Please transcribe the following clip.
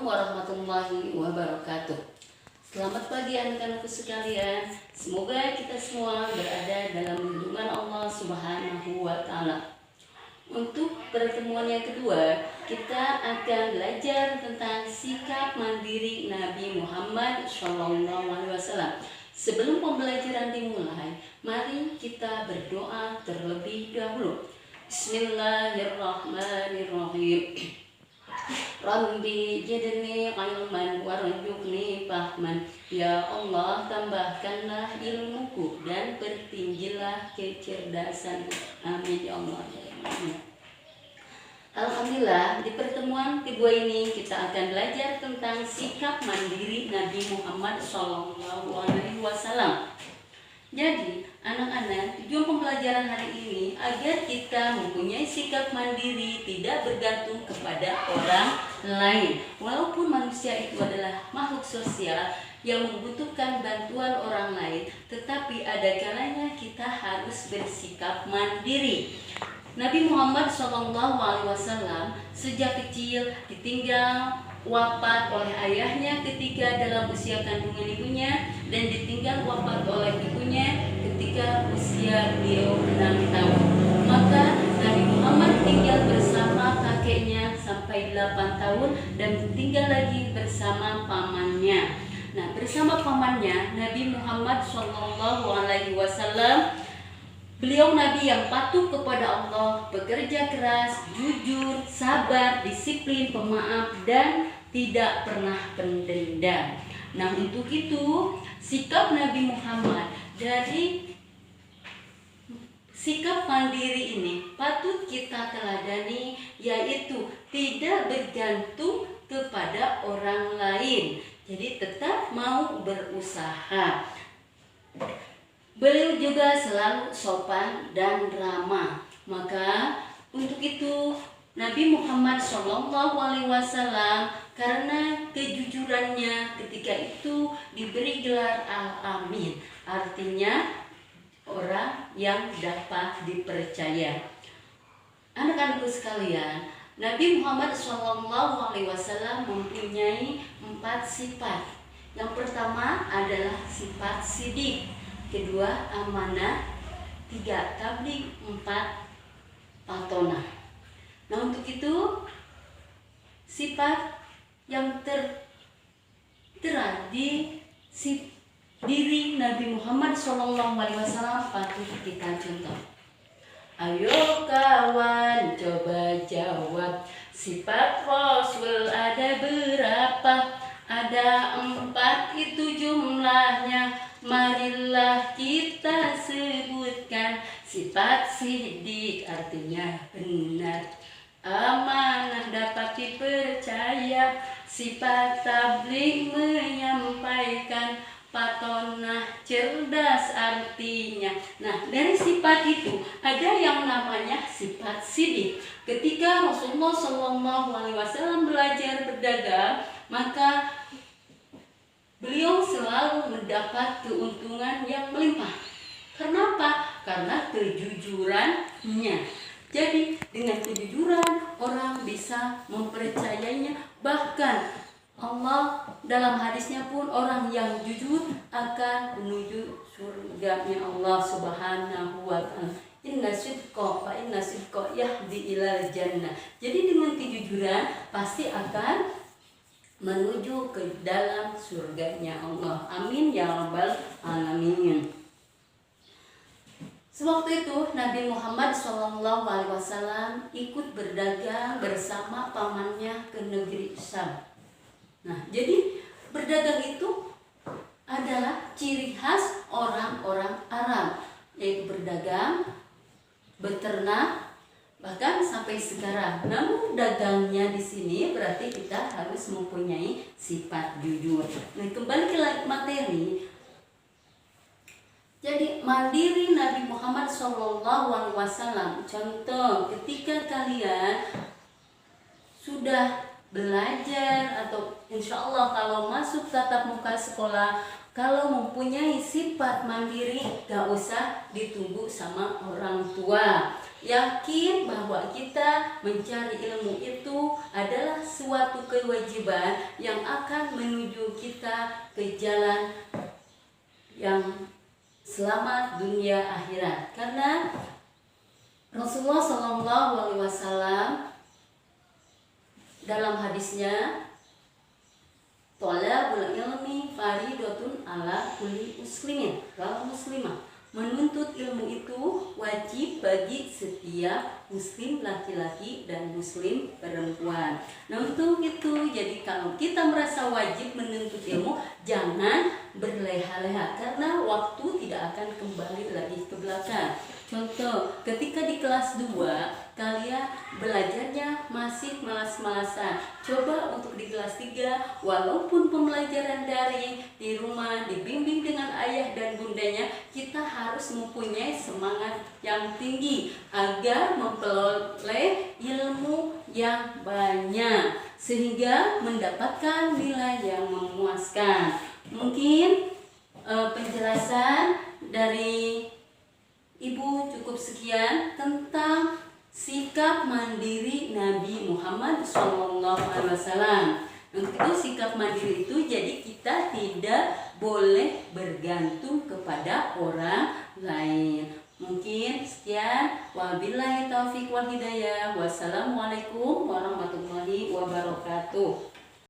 warahmatullahi wabarakatuh. Selamat pagi anak-anakku sekalian. Semoga kita semua berada dalam lindungan Allah Subhanahu wa Ta'ala. Untuk pertemuan yang kedua, kita akan belajar tentang sikap mandiri Nabi Muhammad SAW. Sebelum pembelajaran dimulai, mari kita berdoa terlebih dahulu. Bismillahirrahmanirrahim. Rabbi jidni ilman warzuqni fahman. Ya Allah, tambahkanlah ilmuku dan pertinggilah kecerdasanku. Amin ya Allah. Alhamdulillah, di pertemuan kedua ini kita akan belajar tentang sikap mandiri Nabi Muhammad SAW. Jadi, anak-anak, tujuan pembelajaran hari ini agar kita mempunyai sikap mandiri, tidak bergantung kepada orang lain. Walaupun manusia itu adalah makhluk sosial yang membutuhkan bantuan orang lain, tetapi ada kalanya kita harus bersikap mandiri. Nabi Muhammad SAW sejak kecil ditinggal wafat oleh ayahnya ketika dalam usia kandungan ibunya, dan ditinggal wafat oleh ibunya ketika usia beliau 6 tahun. Maka Nabi Muhammad tinggal bersama kakeknya sampai 8 tahun dan tinggal lagi bersama pamannya. Nah, bersama pamannya Nabi Muhammad SAW, beliau Nabi yang patuh kepada Allah, bekerja keras, jujur, sabar, disiplin, pemaaf, dan tidak pernah pendendam. Nah, untuk itu sikap Nabi Muhammad dari sikap mandiri ini patut kita teladani, yaitu tidak bergantung kepada orang lain. Jadi tetap mau berusaha. Beliau juga selalu sopan dan ramah. Maka untuk itu Nabi Muhammad SAW karena kejujurannya ketika itu diberi gelar Al-Amin, artinya orang yang dapat dipercaya. Anak-anakku sekalian, Nabi Muhammad SAW mempunyai 4 sifat. Yang pertama adalah sifat sidik, kedua amanah, 3 tabligh, 4 patonah. Nah, untuk itu sifat yang tertera di diri Nabi Muhammad SAW patut kita contoh. Ayo kawan, coba jawab, sifat Rasul ada berapa? Ada 4 itu jumlahnya. Marilah kita sebutkan. Sifat sidik artinya benar, amanah dapat dipercaya, sifat tabligh menyampaikan, patonah cerdas artinya. Nah, dari sifat itu ada yang namanya sifat sidik. Ketika Rasulullah SAW belajar berdagang, maka beliau selalu mendapat keuntungan yang melimpah. Kenapa? Karena kejujurannya. Jadi dengan kejujuran orang bisa mempercayainya. Bahkan Allah dalam hadisnya pun orang yang jujur akan menuju surganya Allah Subhanahu wa Ta'ala. Inna sidqa fa inna sidqa yahdi ilal jannah. Jadi dengan kejujuran pasti akan menuju ke dalam surganya Allah. Amin ya rabbal alamin. Sewaktu itu Nabi Muhammad SAW ikut berdagang bersama pamannya ke negeri Syam. Nah, jadi berdagang itu adalah ciri khas orang-orang Arab, yaitu berdagang, beternak, bahkan sampai sekarang. Namun dagangnya di sini berarti kita harus mempunyai sifat jujur. Nah, kembali ke materi. Jadi mandiri Nabi Muhammad SAW. Contoh, ketika kalian sudah belajar atau insya Allah kalau masuk tatap muka sekolah, kalau mempunyai sifat mandiri, gak usah ditunggu sama orang tua. Yakin bahwa kita mencari ilmu itu adalah suatu kewajiban yang akan menuju kita ke jalan yang selamat dunia akhirat. Karena Rasulullah SAW dalam hadisnya, thalabul ilmi faridatun ala kulli muslimin wal muslimah. Menuntut ilmu itu wajib bagi setiap muslim laki-laki dan muslim perempuan. Nah, untuk itu, jadi kalau kita merasa wajib menuntut ilmu, jangan berleha-leha karena waktu tidak akan kembali lagi ke belakang. Contoh, ketika di kelas 2 kalian belajarnya masih malas-malasan, coba untuk di kelas 3 walaupun pembelajaran daring di rumah dibimbing dengan ayah dan bundanya, kita harus mempunyai semangat yang tinggi agar memperoleh ilmu yang banyak sehingga mendapatkan nilai yang memuaskan. Mungkin penjelasan dari Ibu cukup sekian tentang sikap mandiri Nabi Muhammad SAW. Untuk itu sikap mandiri itu jadi kita tidak boleh bergantung kepada orang lain. Mungkin sekian. Wabillahi taufiq wal hidayah. Wassalamualaikum warahmatullahi wabarakatuh.